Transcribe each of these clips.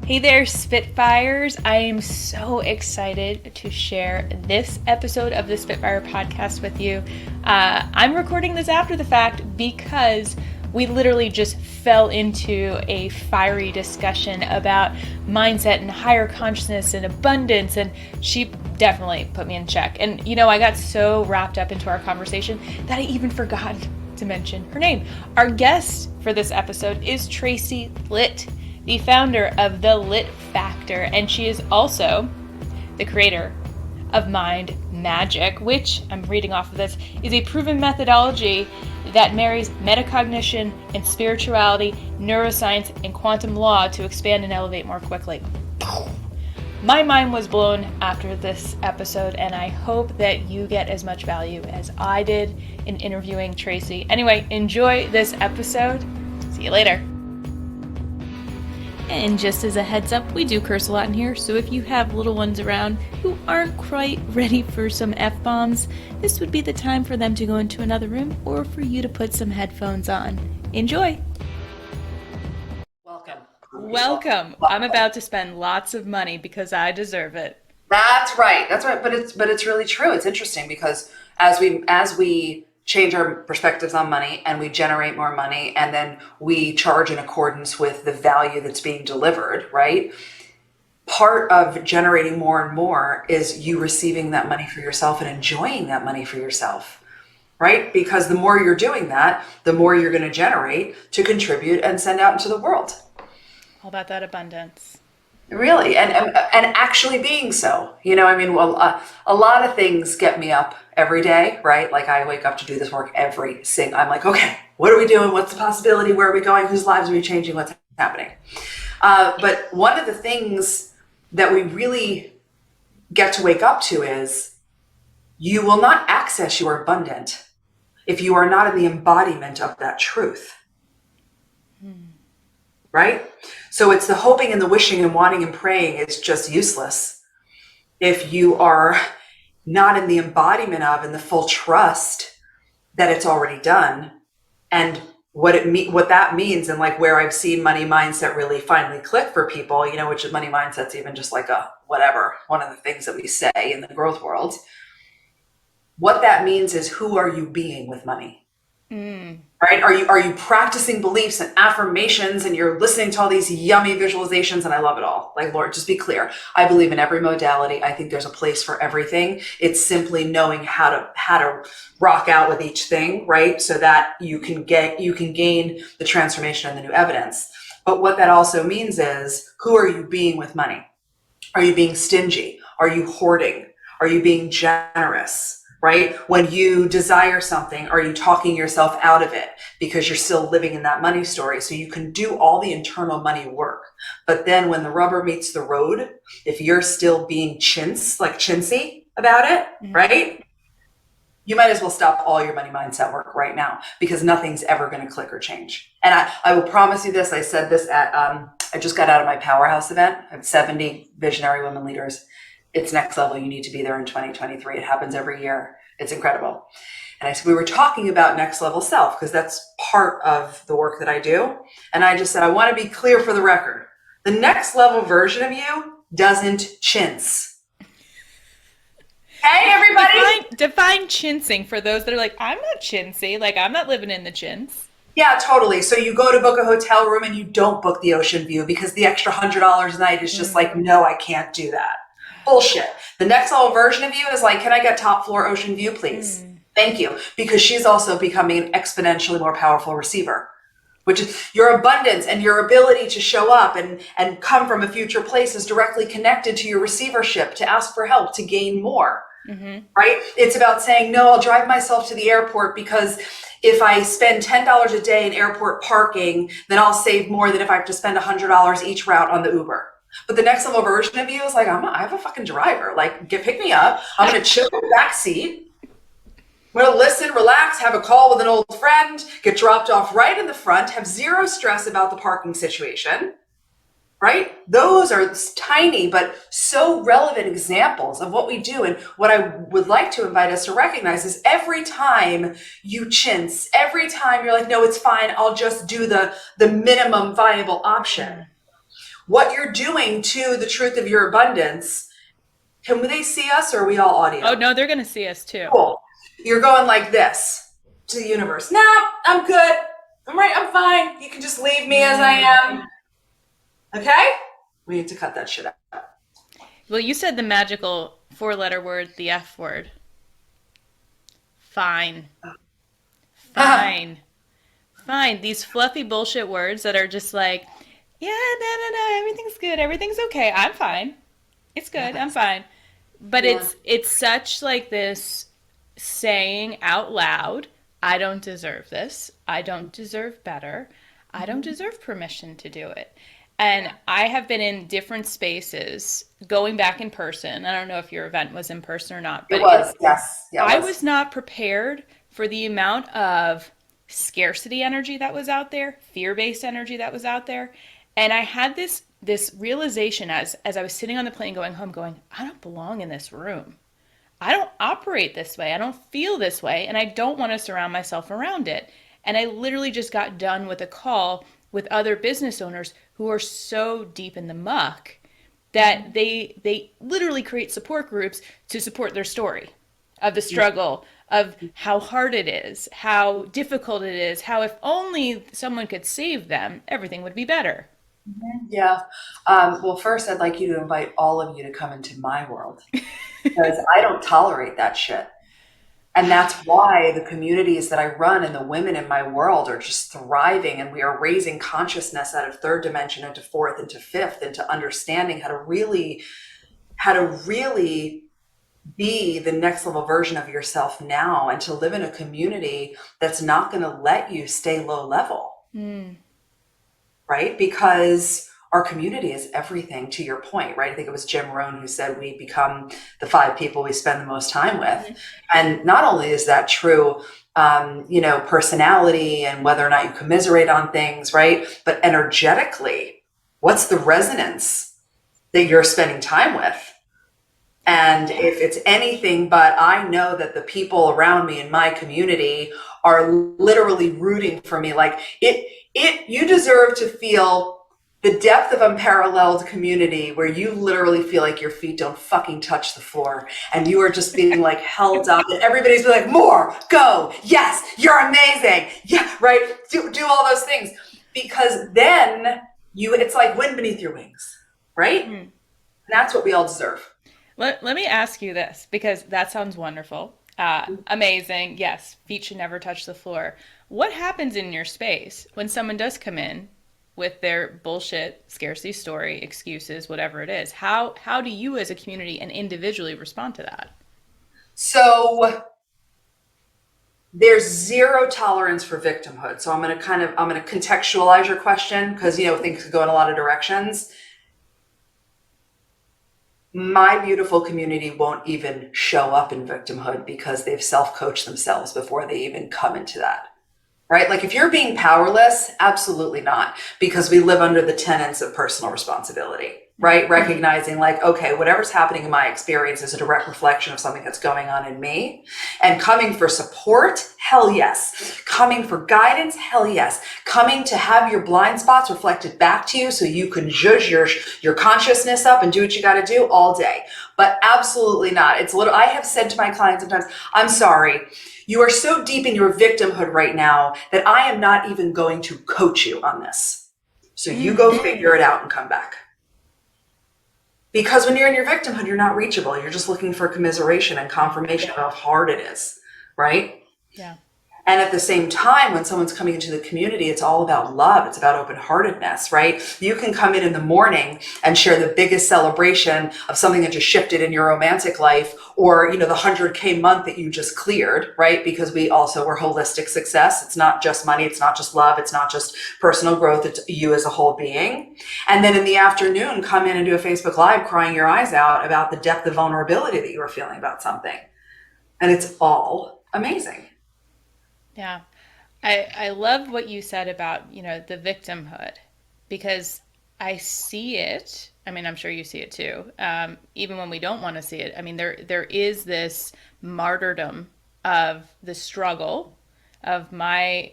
Hey there, Spitfires. I am so excited to share this episode of the Spitfire podcast with you. I'm recording this after the fact because we literally just fell into a fiery discussion about mindset and higher consciousness and abundance, and she definitely put me in check. And I got so wrapped up into our conversation that I even forgot to mention her name. Our guest for this episode is Tracy Litt, the founder of the Litt Factor, and she is also the creator of Mind Magic, which, I'm reading off of this, is a proven methodology that marries metacognition and spirituality, neuroscience, and quantum law to expand and elevate more quickly. My mind was blown after this episode, and I hope that you get as much value as I did in interviewing Tracy. Anyway, enjoy this episode. See you later. And just as a heads up, we do curse a lot in here, so if you have little ones around who aren't quite ready for some F-bombs, this would be the time for them to go into another room or for you to put some headphones on. Enjoy! Welcome. I'm about to spend lots of money because I deserve it. That's right. But it's really true. It's interesting because as we change our perspectives on money and we generate more money and then we charge in accordance with the value that's being delivered, right? Part of generating more and more is you receiving that money for yourself and enjoying that money for yourself, right? Because the more you're doing that, the more you're going to generate to contribute and send out into the world. All about that abundance. Really, and actually being so, a lot of things get me up every day, right? Like I wake up to do this work I'm like, okay, what are we doing? What's the possibility? Where are we going? Whose lives are we changing? What's happening? But one of the things that we really get to wake up to is you will not access your abundant if you are not in the embodiment of that truth. Right? So it's the hoping and the wishing and wanting and praying is just useless if you are not in the embodiment of and the full trust that it's already done. And what that means, and like where I've seen money mindset really finally click for people, which money mindset's even just like one of the things that we say in the growth world. What that means is, who are you being with money? Right? Are you practicing beliefs and affirmations and you're listening to all these yummy visualizations? And I love it all. Like, Lord, just be clear. I believe in every modality. I think there's a place for everything. It's simply knowing how to rock out with each thing, right? So that you can gain the transformation and the new evidence. But what that also means is, who are you being with money? Are you being stingy? Are you hoarding? Are you being generous? Right? When you desire something, are you talking yourself out of it because you're still living in that money story? So you can do all the internal money work. But then when the rubber meets the road, if you're still being chintzy about it, right? You might as well stop all your money mindset work right now because nothing's ever going to click or change. And I will promise you this. I said this at, I just got out of my powerhouse event. I have 70 visionary women leaders. It's next level. You need to be there in 2023. It happens every year. It's incredible. And I said, we were talking about next level self because that's part of the work that I do. And I just said, I want to be clear for the record. The next level version of you doesn't chintz. Hey, everybody. Define chintzing for those that are like, I'm not chintzy. Like, I'm not living in the chintz. Yeah, totally. So you go to book a hotel room and you don't book the ocean view because the extra $100 a night is just like, no, I can't do that. Bullshit. The next level version of you is like, can I get top floor ocean view, please? Thank you. Because she's also becoming an exponentially more powerful receiver, which is your abundance and your ability to show up and come from a future place is directly connected to your receivership, to ask for help, to gain more, right? It's about saying, no, I'll drive myself to the airport because if I spend $10 a day in airport parking, then I'll save more than if I have to spend $100 each route on the Uber. But the next level version of you is like, I have a fucking driver. Like, pick me up. I'm going to chill in the back seat. I'm going to listen, relax, have a call with an old friend, get dropped off right in the front, have zero stress about the parking situation, right? Those are tiny but so relevant examples of what we do. And what I would like to invite us to recognize is every time you chintz, every time you're like, no, it's fine, I'll just do the minimum viable option. what you're doing to the truth of your abundance. Can they see us, or are we all audio? Oh, no, they're going to see us too. Cool. You're going like this to the universe. No, I'm good. I'm fine. You can just leave me as I am. Okay? We need to cut that shit out. Well, you said the magical 4-letter word, the F word. Fine. Fine. Fine. These fluffy bullshit words that are just like, yeah, no, everything's good. Everything's okay. I'm fine. It's good. I'm fine. But it's such like this saying out loud, I don't deserve this. I don't deserve better. I don't deserve permission to do it. And I have been in different spaces, going back in person. I don't know if your event was in person or not, but it was, yes. Yeah, I was not prepared for the amount of scarcity energy that was out there, fear-based energy that was out there. And I had this realization as I was sitting on the plane going home, going, I don't belong in this room. I don't operate this way. I don't feel this way. And I don't want to surround myself around it. And I literally just got done with a call with other business owners who are so deep in the muck that they literally create support groups to support their story of the struggle, of how hard it is, how difficult it is, how if only someone could save them, everything would be better. Yeah. Well, first, I'd like you to invite all of you to come into my world because I don't tolerate that shit. And that's why the communities that I run and the women in my world are just thriving. And we are raising consciousness out of third dimension into fourth, into fifth, into understanding how to really be the next level version of yourself now, and to live in a community that's not going to let you stay low level. Right? Because our community is everything, to your point, right? I think it was Jim Rohn who said we become the 5 people we spend the most time with. And not only is that true, personality and whether or not you commiserate on things, right? But energetically, what's the resonance that you're spending time with? And if it's anything but, I know that the people around me in my community are literally rooting for me. Like you deserve to feel the depth of unparalleled community where you literally feel like your feet don't fucking touch the floor and you are just being like held up, and everybody's been like, more, go, yes, you're amazing. Yeah, right. Do all those things, because then it's like wind beneath your wings, right? And that's what we all deserve. Let me ask you this, because that sounds wonderful. Amazing. Yes, feet should never touch the floor. What happens in your space when someone does come in with their bullshit scarcity story, excuses, whatever it is? How do you as a community and individually respond to that? So there's zero tolerance for victimhood. So I'm going to contextualize your question, because things could go in a lot of directions. My beautiful community won't even show up in victimhood because they've self-coached themselves before they even come into that. Right? Like if you're being powerless, absolutely not, because we live under the tenets of personal responsibility, right? Recognizing like, okay, whatever's happening in my experience is a direct reflection of something that's going on in me. And coming for support, hell yes. Coming for guidance, hell yes. Coming to have your blind spots reflected back to you so you can zhuzh your consciousness up and do what you got to do all day. But absolutely not. I have said to my clients sometimes, I'm sorry, you are so deep in your victimhood right now that I am not even going to coach you on this. So you go figure it out and come back. Because when you're in your victimhood, you're not reachable. You're just looking for commiseration and confirmation of how hard it is, right? Yeah. And at the same time, when someone's coming into the community, it's all about love. It's about open-heartedness, right? You can come in the morning and share the biggest celebration of something that just shifted in your romantic life, or, the 100K month that you just cleared, right? Because we're holistic success. It's not just money. It's not just love. It's not just personal growth. It's you as a whole being. And then in the afternoon, come in and do a Facebook Live crying your eyes out about the depth of vulnerability that you were feeling about something. And it's all amazing. Yeah. I love what you said about, the victimhood, because I see it. I mean, I'm sure you see it too. Even when we don't want to see it. I mean, there is this martyrdom of the struggle of my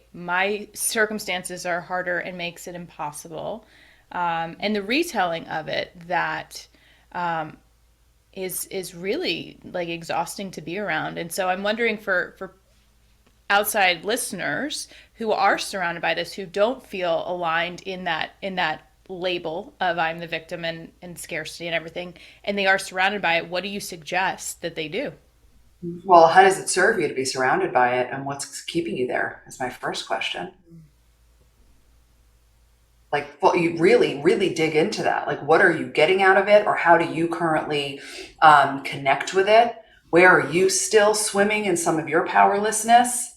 circumstances are harder and makes it impossible. and the retelling of it that is really like exhausting to be around. And so I'm wondering for outside listeners who are surrounded by this, who don't feel aligned in that label of I'm the victim and scarcity and everything, and they are surrounded by it, what do you suggest that they do? Well, how does it serve you to be surrounded by it, and what's keeping you there is my first question. Like, well, you really, really dig into that. Like, what are you getting out of it, or how do you currently connect with it? Where are you still swimming in some of your powerlessness?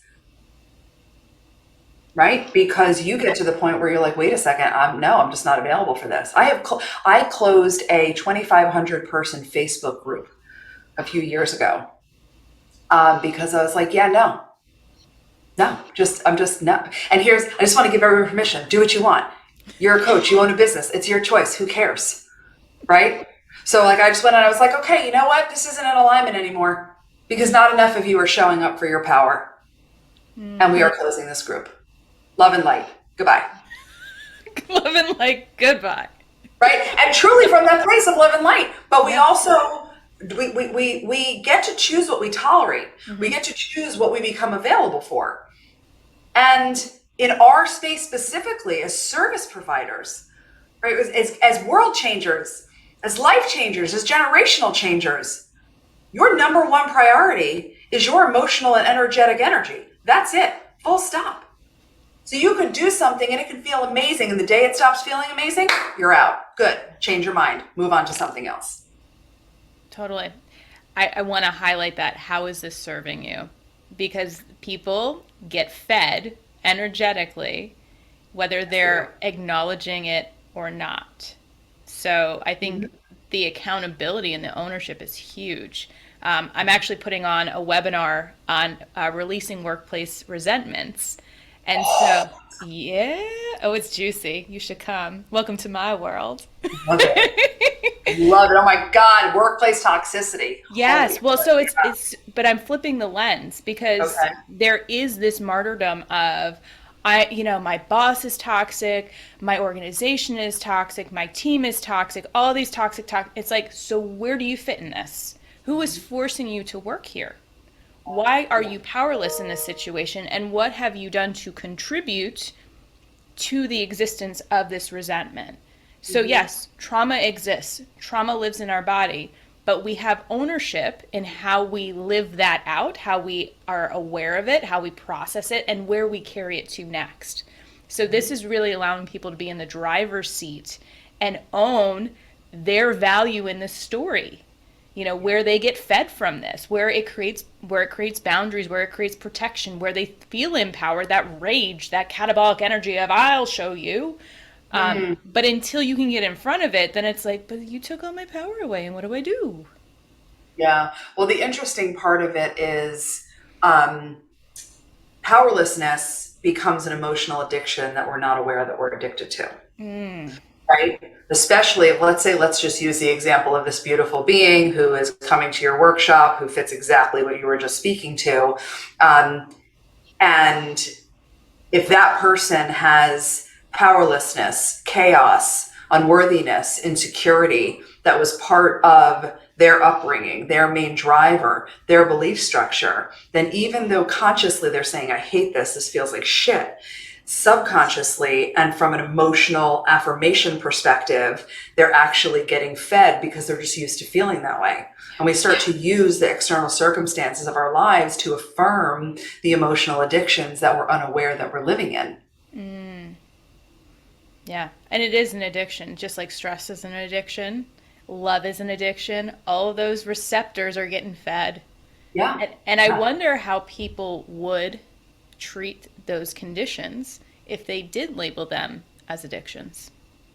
Right? Because you get to the point where you're like, wait a second, I'm just not available for this. I closed a 2,500 person Facebook group a few years ago because I was like, yeah, no, I'm just no. And I just want to give everyone permission. Do what you want. You're a coach. You own a business. It's your choice. Who cares? Right? So like, I just went and I was like, okay, you know what? This isn't in alignment anymore because not enough of you are showing up for your power. And we are closing this group. Love and light. Goodbye. Love and light. Goodbye. Right? And truly from that place of love and light. But we also, we get to choose what we tolerate. We get to choose what we become available for. And in our space specifically as service providers, right? As world changers, as life changers, as generational changers, your number one priority is your emotional and energetic energy. That's it. Full stop. So you could do something and it can feel amazing. And the day it stops feeling amazing, you're out. Good. Change your mind. Move on to something else. Totally. I want to highlight that. How is this serving you? Because people get fed energetically, whether they're acknowledging it or not. So I think the accountability and the ownership is huge. I'm actually putting on a webinar on releasing workplace resentments. And so, yeah. Oh, it's juicy. You should come. Welcome to my world. Love it. Love it. Oh my God. Workplace toxicity. Yes. Holy Well, so shit. it's, but I'm flipping the lens because Okay. there is this martyrdom of, my boss is toxic, my organization is toxic, my team is toxic, all these toxic. It's like, so where do you fit in this? Who is forcing you to work here? Why are you powerless in this situation? And what have you done to contribute to the existence of this resentment? So yes, trauma exists. Trauma lives in our body, but we have ownership in how we live that out, how we are aware of it, how we process it, and where we carry it to next. So this is really allowing people to be in the driver's seat and own their value in the story. Where they get fed from this, where it creates boundaries, where it creates protection, where they feel empowered, that rage, that catabolic energy of I'll show you. But until you can get in front of it, then it's like, but you took all my power away, and what do I do? Yeah. Well, the interesting part of it is powerlessness becomes an emotional addiction that we're not aware that we're addicted to. Right? Especially if, let's just use the example of this beautiful being who is coming to your workshop, who fits exactly what you were just speaking to. And if that person has powerlessness, chaos, unworthiness, insecurity that was part of their upbringing, their main driver, their belief structure, then even though consciously they're saying, I hate this feels like shit, subconsciously and from an emotional affirmation perspective, they're actually getting fed because they're just used to feeling that way. And we start to use the external circumstances of our lives to affirm the emotional addictions that we're unaware that we're living in. Yeah. And it is an addiction, just like stress is an addiction. Love is an addiction. All of those receptors are getting fed. Yeah. And I wonder how people would treat those conditions if they did label them as addictions.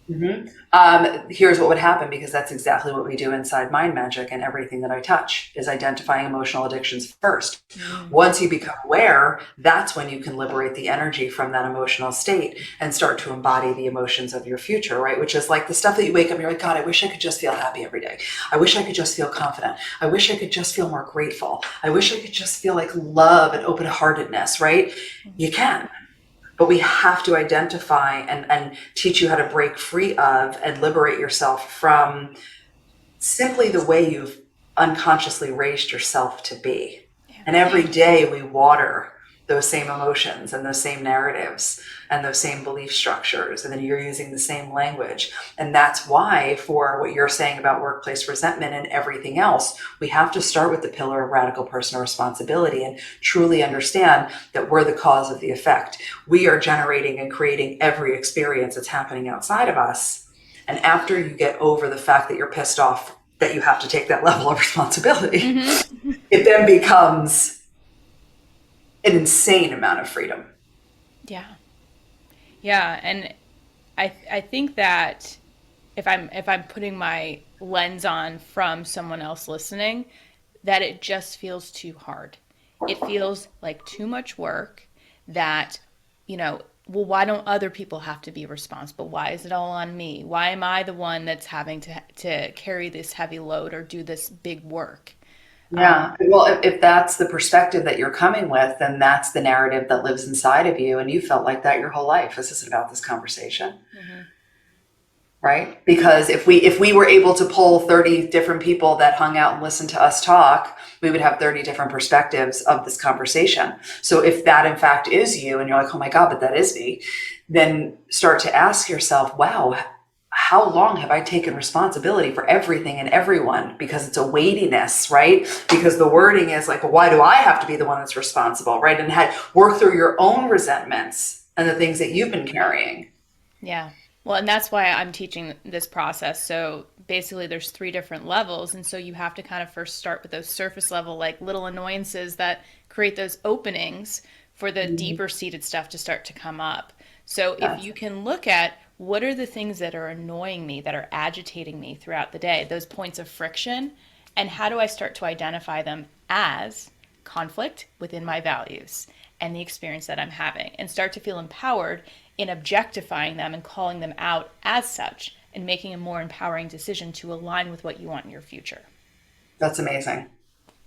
Here's what would happen, because that's exactly what we do inside Mind Magic, and everything that I touch is identifying emotional addictions first. Once you become aware, that's when you can liberate the energy from that emotional state and start to embody the emotions of your future, right? Which is like the stuff that you wake up and you're like, God, I wish I could just feel happy every day. I wish I could just feel confident. I wish I could just feel more grateful. I wish I could just feel like love and open-heartedness, right? You can. But we have to identify and teach you how to break free of and liberate yourself from simply the way you've unconsciously raised yourself to be. And every day we water those same emotions and those same narratives and those same belief structures. And then you're using the same language. And that's why, for what you're saying about workplace resentment and everything else, we have to start with the pillar of radical personal responsibility and truly understand that we're the cause of the effect. We are generating and creating every experience that's happening outside of us. And after you get over the fact that you're pissed off that you have to take that level of responsibility, it then becomes an insane amount of freedom. Yeah. And I think that if I'm putting my lens on from someone else listening, that it just feels too hard. It feels like too much work that, well, why don't other people have to be responsible? Why is it all on me? Why am I the one that's having to carry this heavy load or do this big work? Yeah. Well, if that's the perspective that you're coming with, then that's the narrative that lives inside of you. And you felt like that your whole life. This isn't about this conversation. Right? Because if we were able to pull 30 different people that hung out and listened to us talk, we would have 30 different perspectives of this conversation. So if that in fact is you and you're like, oh my God, but that is me, then start to ask yourself, wow, how long have I taken responsibility for everything and everyone? Because it's a weightiness, right? Because the wording is like, well, why do I have to be the one that's responsible, right? And work through your own resentments and the things that you've been carrying. Yeah. Well, and that's why I'm teaching this process. So basically there's 3 different levels. And so you have to kind of first start with those surface level, like little annoyances that create those openings for the deeper seated stuff to start to come up. So if you can look at what are the things that are annoying me, that are agitating me throughout the day, those points of friction, and how do I start to identify them as conflict within my values and the experience that I'm having, and start to feel empowered in objectifying them and calling them out as such and making a more empowering decision to align with what you want in your future. That's amazing.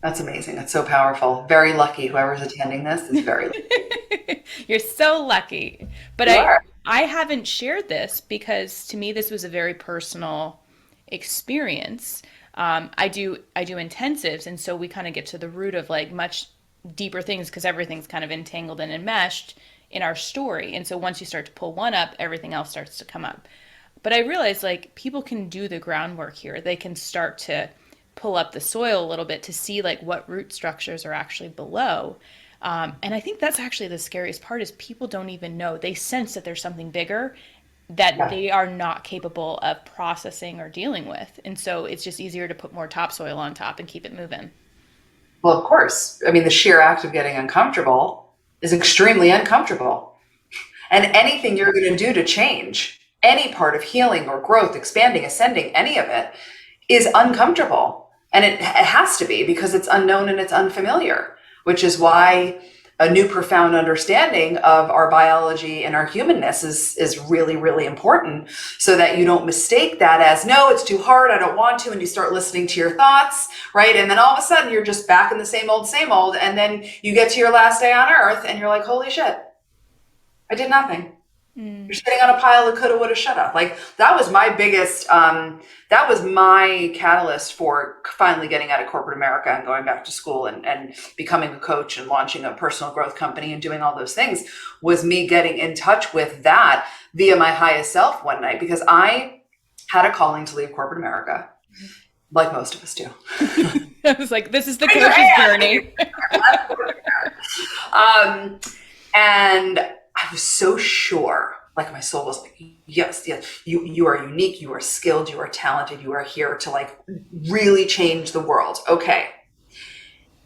That's amazing. That's so powerful. Very lucky. Whoever's attending this is very lucky. You're so lucky. But You are. I haven't shared this because to me this was a very personal experience. I do intensives, and so we kind of get to the root of like much deeper things because everything's kind of entangled and enmeshed in our story. And so once you start to pull one up, everything else starts to come up. But I realized like people can do the groundwork here. They can start to pull up the soil a little bit to see like what root structures are actually below. And I think that's actually the scariest part is people don't even know. They sense that there's something bigger that they are not capable of processing or dealing with. And so it's just easier to put more topsoil on top and keep it moving. Well, of course. I mean, the sheer act of getting uncomfortable is extremely uncomfortable. And anything you're going to do to change any part of healing or growth, expanding, ascending, any of it is uncomfortable. And it has to be because it's unknown and it's unfamiliar, which is why a new profound understanding of our biology and our humanness is really, really important so that you don't mistake that as, no, it's too hard, I don't want to, and you start listening to your thoughts, right? And then all of a sudden you're just back in the same old, and then you get to your last day on earth and you're like, holy shit, I did nothing. You're sitting on a pile of coulda, woulda, shoulda. Like that was my biggest, that was my catalyst for finally getting out of corporate America and going back to school and becoming a coach and launching a personal growth company and doing all those things, was me getting in touch with that via my highest self one night, because I had a calling to leave corporate America, like most of us do. I was like, this is the coach's journey. And I was so sure, like my soul was like, yes, you are unique, you are skilled, you are talented, you are here to like really change the world. Okay.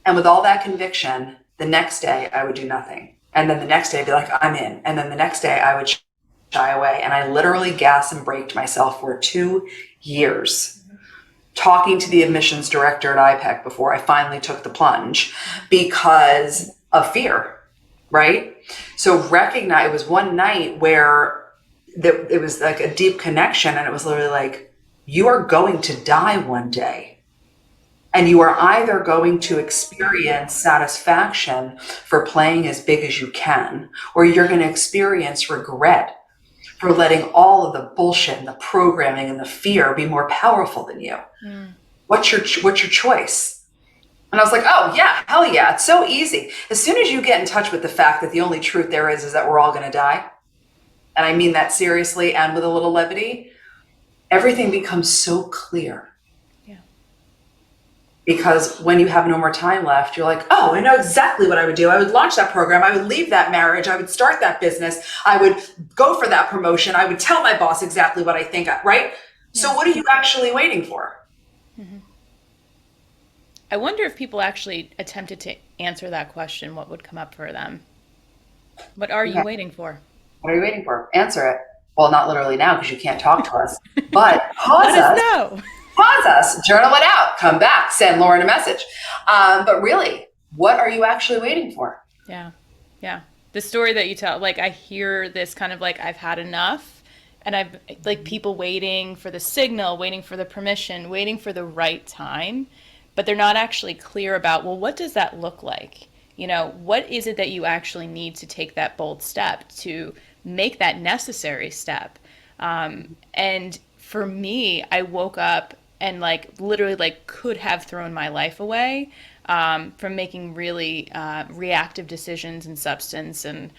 And with all that conviction, the next day I would do nothing. And then the next day I'd be like, I'm in. And then the next day I would shy away. And I literally gas and braked myself for 2 years, talking to the admissions director at IPEC before I finally took the plunge because of fear. Right? So recognize, it was one night where it was like a deep connection, and it was literally like, you are going to die one day. And you are either going to experience satisfaction for playing as big as you can, or you're going to experience regret for letting all of the bullshit and the programming and the fear be more powerful than you. What's your choice? And I was like, oh yeah, hell yeah. It's so easy. As soon as you get in touch with the fact that the only truth there is that we're all going to die, and I mean that seriously and with a little levity, everything becomes so clear. Because when you have no more time left, you're like, oh, I know exactly what I would do. I would launch that program. I would leave that marriage. I would start that business. I would go for that promotion. I would tell my boss exactly what I think, right? So what are you actually waiting for? I wonder if people actually attempted to answer that question, what would come up for them? What are you waiting for? What are you waiting for? Answer it. Well, not literally now because you can't talk to us, but pause us. No. Pause us, journal it out, come back, send Lauren a message. But really, what are you actually waiting for? Yeah. The story that you tell, like I hear this kind of like I've had enough, and I've like people waiting for the signal, waiting for the permission, waiting for the right time, but they're not actually clear about, well, what does that look like? What is it that you actually need to take that bold step to make that necessary step? And for me, I woke up and like literally like could have thrown my life away from making really reactive decisions in substance and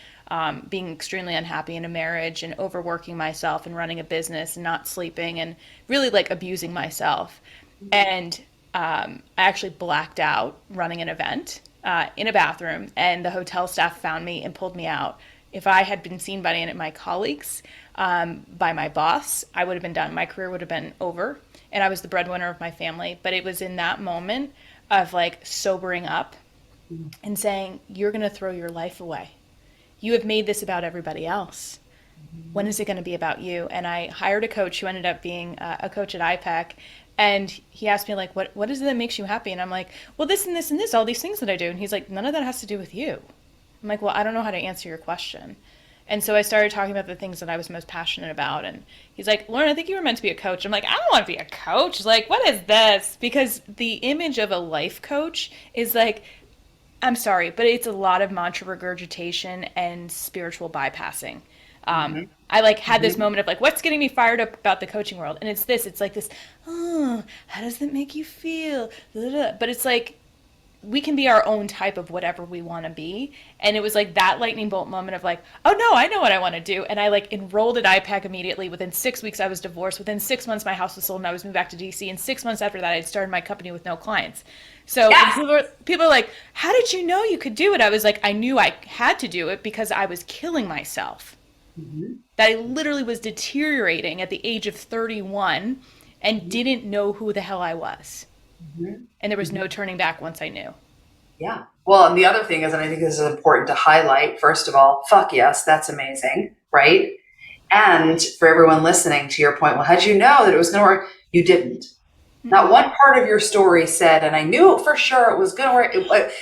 being extremely unhappy in a marriage and overworking myself and running a business and not sleeping and really like abusing myself. And I actually blacked out running an event in a bathroom, and the hotel staff found me and pulled me out. If I had been seen by any of my colleagues, by my boss, I would have been done. My career would have been over, and I was the breadwinner of my family. But it was in that moment of like sobering up and saying, you're going to throw your life away. You have made this about everybody else. When is it going to be about you? And I hired a coach who ended up being a coach at IPEC. And he asked me like, what is it that makes you happy? And I'm like, well, this and this and this, all these things that I do. And he's like, none of that has to do with you. I'm like, well, I don't know how to answer your question. And so I started talking about the things that I was most passionate about. And he's like, Lauren, I think you were meant to be a coach. I'm like, I don't want to be a coach. He's like, what is this? Because the image of a life coach is like, I'm sorry, but it's a lot of mantra regurgitation and spiritual bypassing. I like had this moment of like, what's getting me fired up about the coaching world? And it's like this, oh, how does that make you feel? But it's like, we can be our own type of whatever we want to be. And it was like that lightning bolt moment of like, oh no, I know what I want to do. And I like enrolled at IPAC immediately. Within 6 weeks, I was divorced. Within 6 months, my house was sold and I was moved back to DC. And 6 months after that, I'd started my company with no clients. So people are like, how did you know you could do it? I was like, I knew I had to do it because I was killing myself. That I literally was deteriorating at the age of 31 and didn't know who the hell I was. And there was no turning back once I knew. Yeah. Well, and the other thing is, and I think this is important to highlight, first of all, fuck yes, that's amazing, right? And for everyone listening, to your point, well, how'd you know that it was going to work? You didn't. Not one part of your story said, and I knew for sure it was going to work.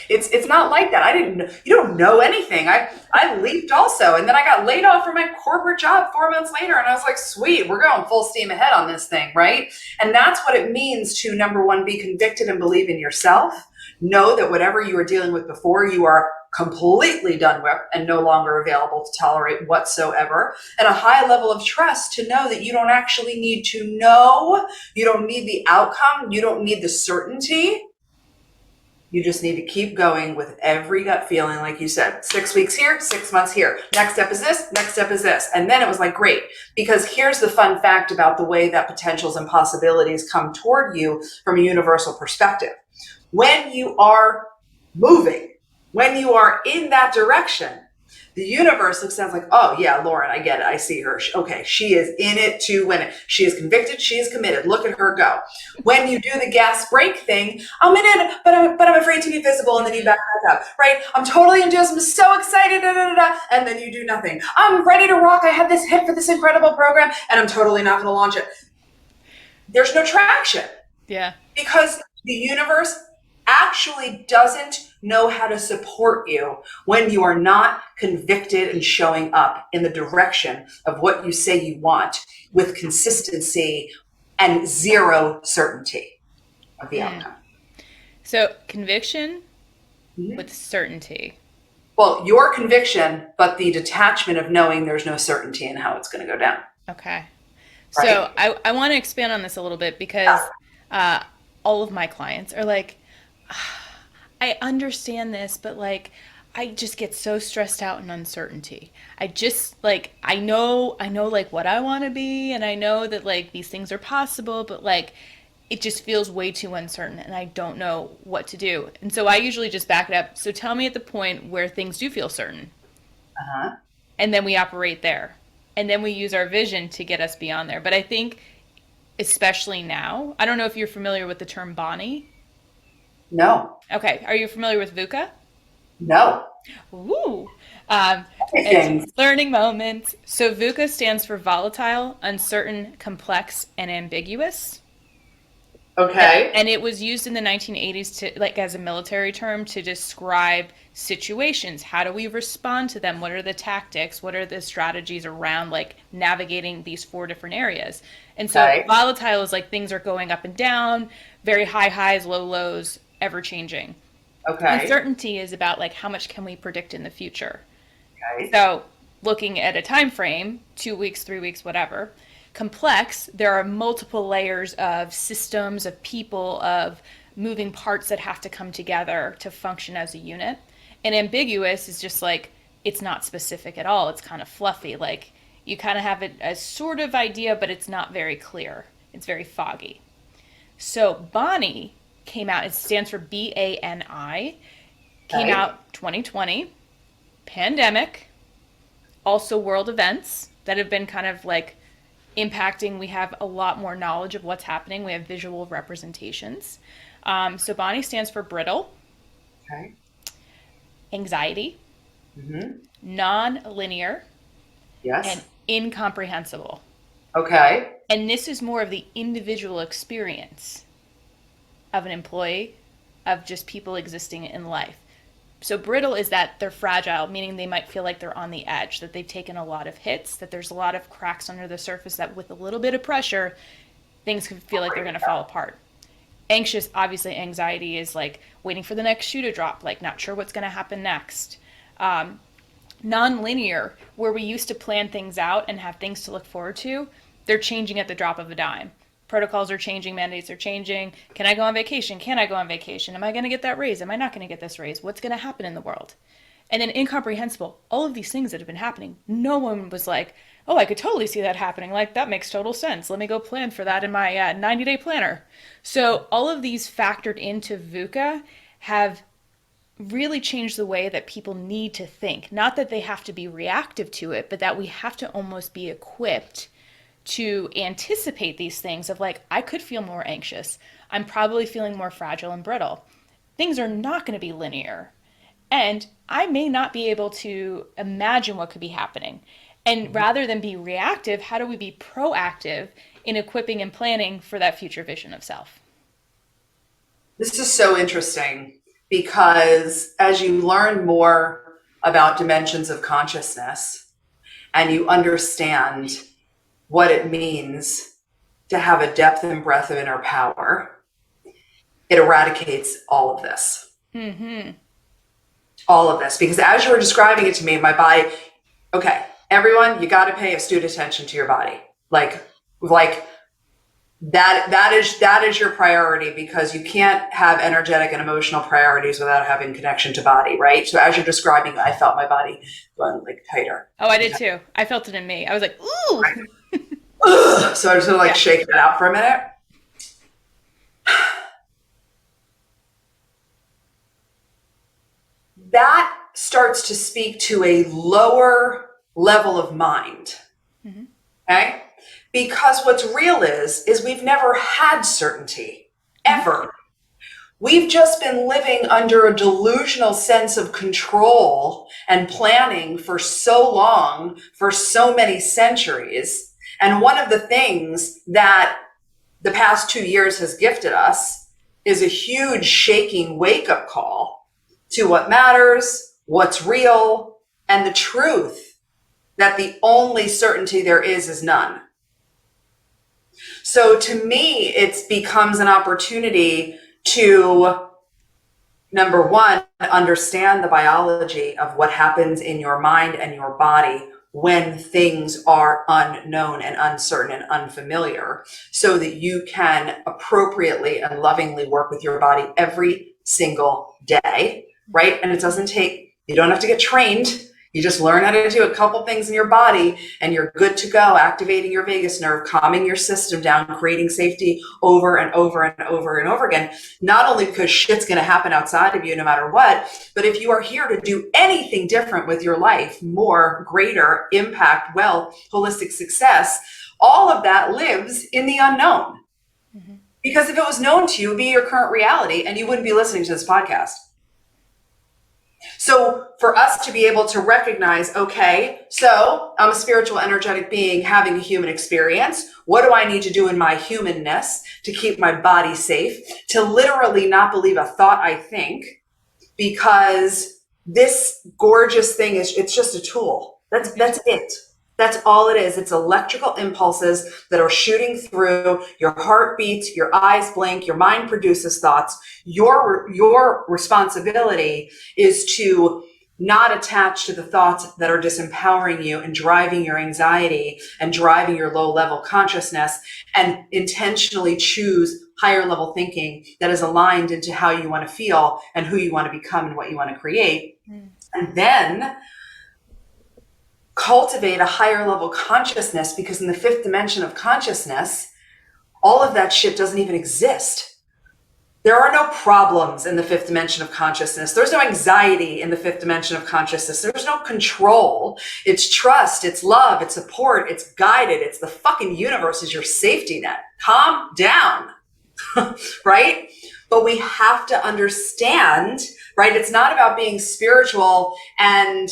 It's not like that. I didn't know. You don't know anything. I leaped also. And then I got laid off from my corporate job 4 months later. And I was like, sweet, we're going full steam ahead on this thing, right? And that's what it means to, number one, be convicted and believe in yourself. Know that whatever you were dealing with before, you are completely done with and no longer available to tolerate whatsoever. And a high level of trust to know that you don't actually need to know. You don't need the outcome. You don't need the certainty. You just need to keep going with every gut feeling, like you said, 6 weeks here, 6 months here. Next step is this, next step is this. And then it was like, great, because here's the fun fact about the way that potentials and possibilities come toward you from a universal perspective. When you are moving, when you are in that direction, the universe looks sounds like, oh yeah, Lauren, I get it. I see her. Okay, she is in it to win it. She is convicted. She is committed. Look at her go. When you do the gas brake thing, I'm in it, but I'm afraid to be visible, and then you back up, right? I'm totally enthused. I'm so excited, and then you do nothing. I'm ready to rock. I have this hit for this incredible program, and I'm totally not going to launch it. There's no traction. Yeah. Because the universe actually doesn't know how to support you when you are not convicted and showing up in the direction of what you say you want with consistency and zero certainty of the outcome. So conviction Mhm. with certainty. Well, your conviction, but the detachment of knowing there's no certainty in how it's going to go down, Okay. So right? I want to expand on this a little bit Yeah. because uh, all of my clients are like, I understand this, but like, I just get so stressed out in uncertainty. I just like, I know like what I want to be, and I know that like these things are possible, but like, it just feels way too uncertain, and I don't know what to do. And so I usually just back it up. So tell me at the point where things do feel certain, Uh-huh. and then we operate there. And then we use our vision to get us beyond there. But I think, especially now, I don't know if you're familiar with the term Bonnie. No, Okay, are you familiar with VUCA? no. Woo! Um, it's Things. learning moments. So VUCA stands for volatile, uncertain, complex, and ambiguous. Okay. And it was used in the 1980s to like as a military term to describe situations. How do we respond to them? What are the tactics? What are the strategies around like navigating these four different areas? And so Okay. volatile is like things are going up and down, very high highs, low lows, ever changing. Okay. Uncertainty is about like how much can we predict in the future. Okay. So, looking at a time frame, 2 weeks, 3 weeks, whatever. Complex, there are multiple layers of systems, of people, of moving parts that have to come together to function as a unit. And ambiguous is just like it's not specific at all. It's kind of fluffy. Like you kind of have a sort of idea, but it's not very clear. It's very foggy. So Bonnie came out, it stands for BANI, came Okay. out 2020, pandemic, also world events that have been kind of like impacting. We have a lot more knowledge of what's happening. We have visual representations. So Bonnie stands for brittle, Okay. anxiety, Mm-hmm. non-linear, and Yes. incomprehensible. Okay. And this is more of the individual experience of an employee, of just people existing in life. So brittle is that they're fragile, meaning they might feel like they're on the edge, that they've taken a lot of hits, that there's a lot of cracks under the surface, that with a little bit of pressure, things could feel like they're going to fall apart. Anxious, obviously, anxiety is like waiting for the next shoe to drop, like not sure what's going to happen next. Non-linear, where we used to plan things out and have things to look forward to, they're changing at the drop of a dime. Protocols are changing, mandates are changing. Can I go on vacation? Can I go on vacation? Am I going to get that raise? Am I not going to get this raise? What's going to happen in the world? And then incomprehensible, all of these things that have been happening. No one was like, oh, I could totally see that happening. Like, that makes total sense. Let me go plan for that in my 90-day planner. So, all of these factored into VUCA have really changed the way that people need to think. Not that they have to be reactive to it, but that we have to almost be equipped to anticipate these things of like, I could feel more anxious. I'm probably feeling more fragile and brittle. Things are not going to be linear. And I may not be able to imagine what could be happening. And rather than be reactive, how do we be proactive in equipping and planning for that future vision of self? This is so interesting because as you learn more about dimensions of consciousness and you understand what it means to have a depth and breadth of inner power, it eradicates all of this. Mm-hmm. All of this. Because as you were describing it to me, my body, okay, everyone, you got to pay astute attention to your body. Like that is your priority because you can't have energetic and emotional priorities without having connection to body, right? So as you're describing, I felt my body going like tighter. Oh, I did too. I felt it in me. I was like, ooh. Right. Ugh. So I just like Yeah. shake that out for a minute. That starts to speak to a lower level of mind. Mm-hmm. Okay? Because what's real is we've never had certainty, ever. We've just been living under a delusional sense of control and planning for so long, for so many centuries. And one of the things that the past 2 years has gifted us is a huge shaking wake up call to what matters, what's real, and the truth that the only certainty there is none. So to me, it becomes an opportunity to Number one, understand the biology of what happens in your mind and your body when things are unknown and uncertain and unfamiliar, so that you can appropriately and lovingly work with your body every single day, right? And it doesn't take, you don't have to get trained. You just learn how to do a couple things in your body and you're good to go, activating your vagus nerve, calming your system down, creating safety over and over and over and over again. Not only because shit's going to happen outside of you no matter what, but if you are here to do anything different with your life, more, greater impact, wealth, holistic success, all of that lives in the unknown. Mm-hmm. Because if it was known to you, it would be your current reality and you wouldn't be listening to this podcast. So for us to be able to recognize, okay, so I'm a spiritual, energetic being having a human experience. What do I need to do in my humanness to keep my body safe? To literally not believe a thought I think, because this gorgeous thing it's just a tool. That's it. That's all it is. It's electrical impulses that are shooting through, your heart beats, your eyes blink, your mind produces thoughts. Your responsibility is to not attach to the thoughts that are disempowering you and driving your anxiety and driving your low level consciousness, and intentionally choose higher level thinking that is aligned into how you want to feel and who you want to become and what you want to create. And then cultivate a higher level consciousness, because in the fifth dimension of consciousness, all of that shit doesn't even exist. There are no problems in the fifth dimension of consciousness. There's no anxiety in the fifth dimension of consciousness. There's no control. It's trust, it's love, it's support, it's guided. It's the fucking universe is your safety net. Calm down, right? But we have to understand, right? It's not about being spiritual and,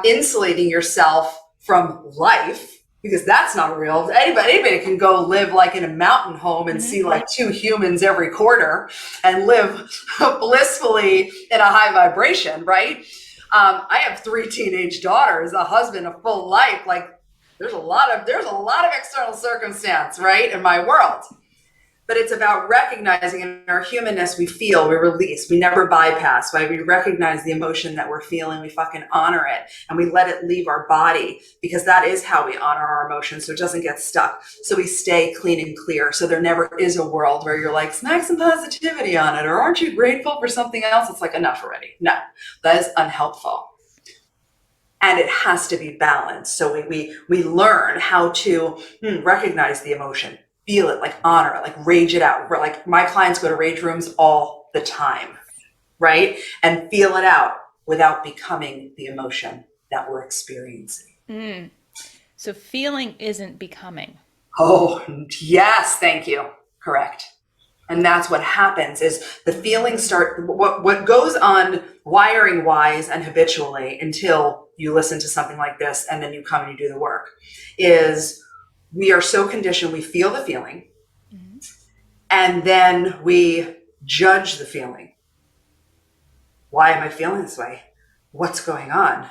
insulating yourself from life, because that's not real. Anybody can go live like in a mountain home and see like 2 humans every quarter and live blissfully in a high vibration, right? I have 3 teenage daughters, a husband, a full life. Like there's a lot of external circumstance, right, in my world. But it's about recognizing in our humanness, we feel, we release, we never bypass, right? We recognize the emotion that we're feeling, we fucking honor it, and we let it leave our body, because that is how we honor our emotions, so it doesn't get stuck. So we stay clean and clear. So there never is a world where you're like, smack some positivity on it, or aren't you grateful for something else? It's like, enough already. No, that is unhelpful. And it has to be balanced. So we learn how to recognize the emotion, feel it, like honor it, like rage it out. Like my clients go to rage rooms all the time, right? And feel it out without becoming the emotion that we're experiencing. So feeling isn't becoming. Oh, yes. Thank you. Correct. And that's what happens is the feelings start, what goes on wiring wise and habitually until you listen to something like this and then you come and you do the work, is we are so conditioned, we feel the feeling, and then we judge the feeling. Why am I feeling this way? What's going on?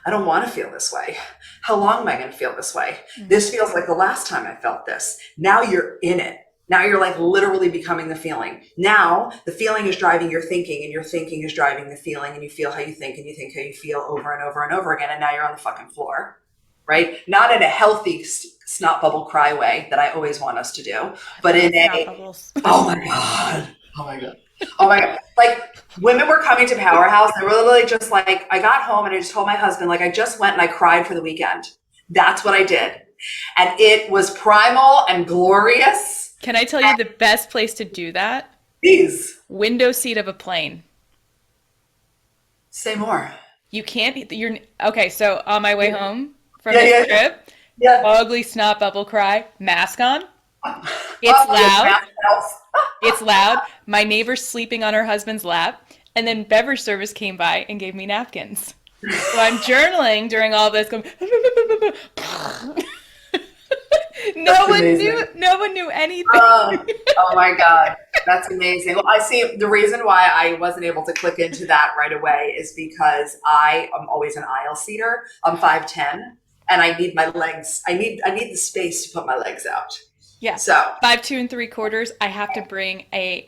I don't want to feel this way. How long am I going to feel this way? This feels like the last time I felt this. Now you're in it. Now you're like literally becoming the feeling. Now the feeling is driving your thinking, and your thinking is driving the feeling, and you feel how you think and you think how you feel over and over and over again. And now you're on the fucking floor. Right? Not in a healthy snot bubble cry way that I always want us to do, but in oh my God. Like women were coming to Powerhouse. They were literally just like, I got home and I just told my husband, like, I just went and I cried for the weekend. That's what I did. And it was primal and glorious. Can I tell you the best place to do that? Please. Window seat of a plane. Say more. You can't, okay, so on my way home from this trip, ugly snot bubble cry, mask on. It's loud. It's loud. My neighbor's sleeping on her husband's lap, and then beverage service came by and gave me napkins. So I'm journaling during all this, going. No one knew anything. Oh my God, that's amazing. Well, I see the reason why I wasn't able to click into that right away is because I am always an aisle seater. I'm 5'10", and I need my legs. I need the space to put my legs out. Yeah. So 5'2 3/4". I have to bring a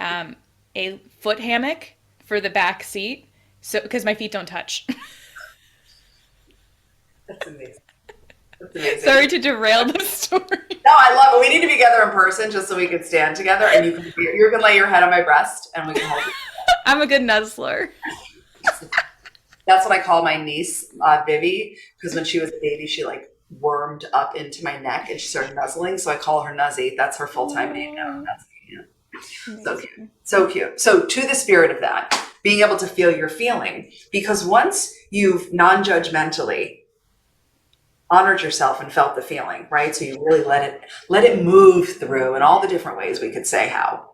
foot hammock for the back seat, so because my feet don't touch. That's amazing. That's amazing. Sorry to derail the story. No, I love it. We need to be together in person just so we can stand together, and you can lay your head on my breast, and we can hold you. I'm a good nuzzler. That's what I call my niece, Vivi, because when she was a baby, she like wormed up into my neck and she started nuzzling. So I call her Nuzzy. That's her full-time name now. Yeah. So cute. So cute. So to the spirit of that, being able to feel your feeling, because once you've non-judgmentally honored yourself and felt the feeling, right? So you really let it move through in all the different ways we could say how.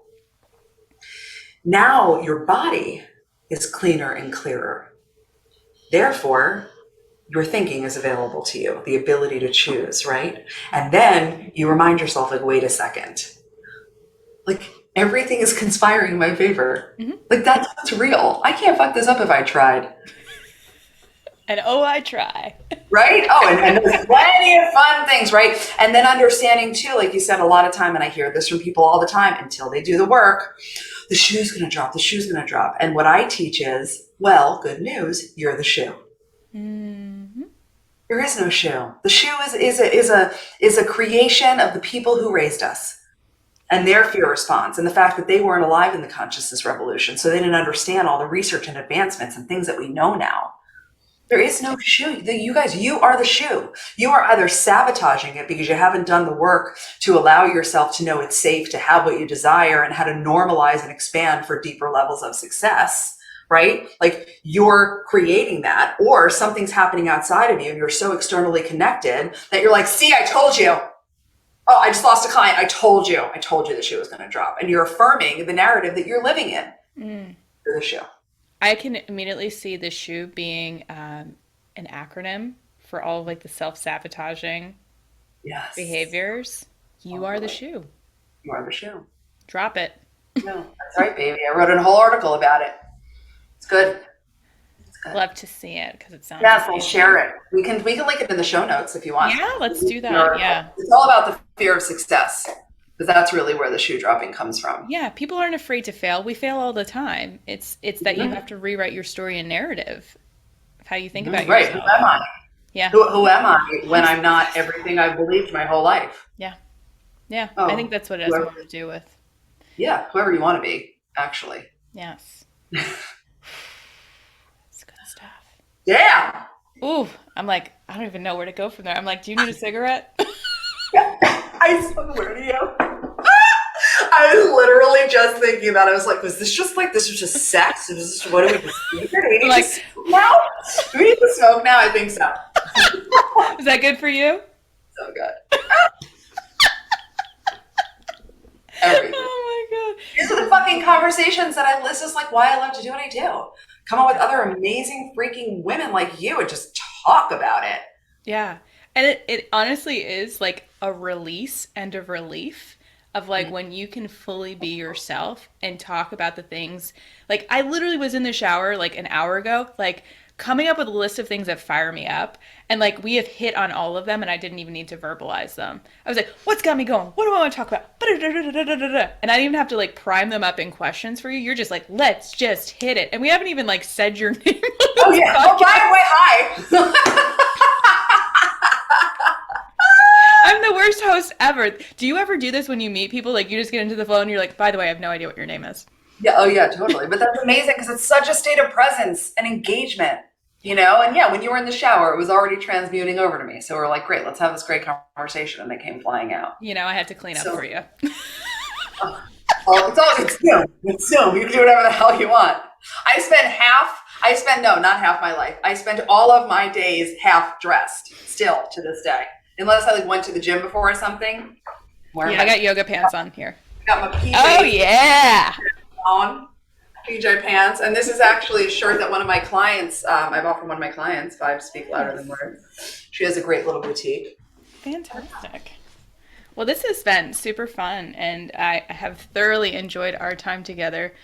Now your body is cleaner and clearer. Therefore, your thinking is available to you, the ability to choose, right? And then you remind yourself, like, wait a second. Like, everything is conspiring in my favor. Mm-hmm. Like, that's what's real. I can't fuck this up if I tried. And I try. Right? Oh, and there's plenty of fun things, right? And then understanding too, like you said, a lot of time, and I hear this from people all the time, until they do the work, the shoe's going to drop, the shoe's going to drop. And what I teach is, well, good news, you're the shoe. Mm-hmm. There is no shoe. The shoe is a creation of the people who raised us and their fear response, and the fact that they weren't alive in the consciousness revolution. So they didn't understand all the research and advancements and things that we know now. There is no shoe. You guys, you are the shoe. You are either sabotaging it because you haven't done the work to allow yourself to know it's safe to have what you desire and how to normalize and expand for deeper levels of success, right? Like you're creating that, or something's happening outside of you and you're so externally connected that you're like, see, I told you. Oh, I just lost a client. I told you the shoe was going to drop. And you're affirming the narrative that you're living in. You're the shoe. I can immediately see the shoe being an acronym for all of like the self-sabotaging behaviors. You are the shoe. You are the shoe. Drop it. No, that's right, baby. I wrote a whole article about it. It's good. Love to see it because it sounds. Yeah, we'll share it. We can link it in the show notes if you want. Yeah, let's do that. Yeah, it's all about the fear of success. Because that's really where the shoe dropping comes from. Yeah, people aren't afraid to fail. We fail all the time. It's that you have to rewrite your story and narrative of how you think about yourself. Right. Who am I? Yeah. Who am I when I'm not everything I've believed my whole life? Yeah. Yeah. I think that's what it has more to do with. Yeah. Whoever you want to be, actually. Yes. It's good stuff. Yeah. Ooh, I'm like, I don't even know where to go from there. I'm like, do you need a cigarette? I swear to you. I was literally just thinking that. I was like, was this just sex? What do we just do? Do we need to smoke now? Do we need to smoke now? I think so. Is that good for you? So good. Everything. Oh my God. These are the fucking conversations that this is like why I love to do what I do. Come up with other amazing freaking women like you and just talk about it. Yeah. And it honestly is like a release and a relief of like when you can fully be yourself and talk about the things. Like I literally was in the shower like an hour ago, like coming up with a list of things that fire me up. And like we have hit on all of them and I didn't even need to verbalize them. I was like, what's got me going? What do I want to talk about? And I didn't even have to like prime them up in questions for you. You're just like, let's just hit it. And we haven't even like said your name. Oh yeah. Oh, by the way, hi. I'm the worst host ever. Do you ever do this when you meet people? Like you just get into the phone and you're like, by the way, I have no idea what your name is. Yeah. Oh yeah, totally. But that's amazing because it's such a state of presence and engagement, you know? And yeah, when you were in the shower, it was already transmuting over to me. So we're like, great, let's have this great conversation. And they came flying out. You know, I had to clean up for you. It's Zoom. You can do whatever the hell you want. Not half my life. I spend all of my days half dressed still to this day. Unless I like went to the gym before or something. I got yoga pants on here. Got my PJ. Oh yeah. On PJ pants, and this is actually a shirt that one of my clients, I bought from one of my clients. Vibes speak louder than words. She has a great little boutique. Fantastic. Well, this has been super fun, and I have thoroughly enjoyed our time together,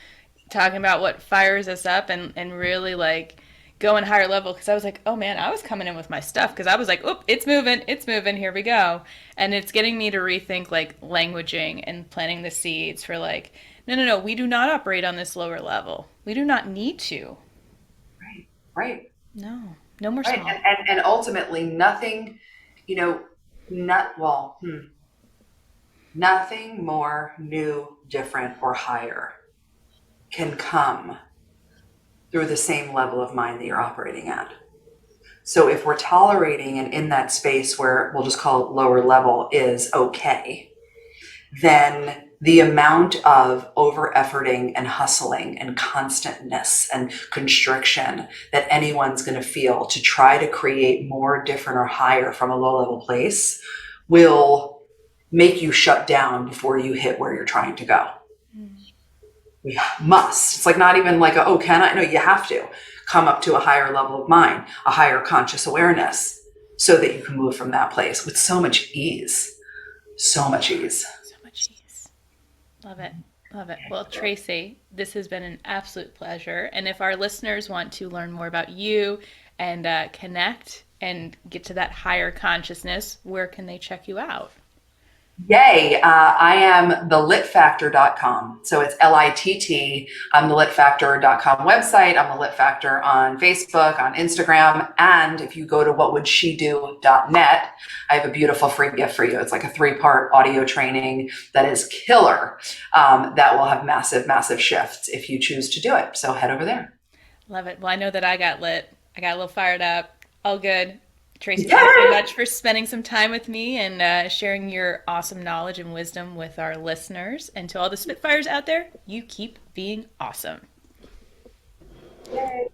talking about what fires us up, and really like going higher level because I was like, oh man, I was coming in with my stuff because I was like, oop, it's moving, here we go. And it's getting me to rethink like languaging and planting the seeds for like, no, we do not operate on this lower level. We do not need to. Right. Right. No, no more Right. small. And ultimately nothing, you know, not, well, nothing more new, different, or higher can come through the same level of mind that you're operating at. So if we're tolerating and in that space where we'll just call it lower level is okay, then the amount of over efforting and hustling and constantness and constriction that anyone's going to feel to try to create more, different, or higher from a low level place will make you shut down before you hit where you're trying to go. We must. It's like not even like, oh, can I? No, you have to come up to a higher level of mind, a higher conscious awareness, so that you can move from that place with so much ease. So much ease. So much ease. Love it. Love it. Well, Tracy, this has been an absolute pleasure. And if our listeners want to learn more about you and connect and get to that higher consciousness, where can they check you out? Yay. I am the littfactor.com. So it's LITT. I'm the littfactor.com website. I'm the Litt Factor on Facebook, on Instagram. And if you go to whatwouldSheDo.net, I have a beautiful free gift for you. It's like a 3-part audio training that is killer. That will have massive, massive shifts if you choose to do it. So head over there. Love it. Well, I know that I got lit. I got a little fired up. All good. Tracy, Yeah. thanks so much for spending some time with me and sharing your awesome knowledge and wisdom with our listeners. And to all the Spitfires out there, you keep being awesome. Yay.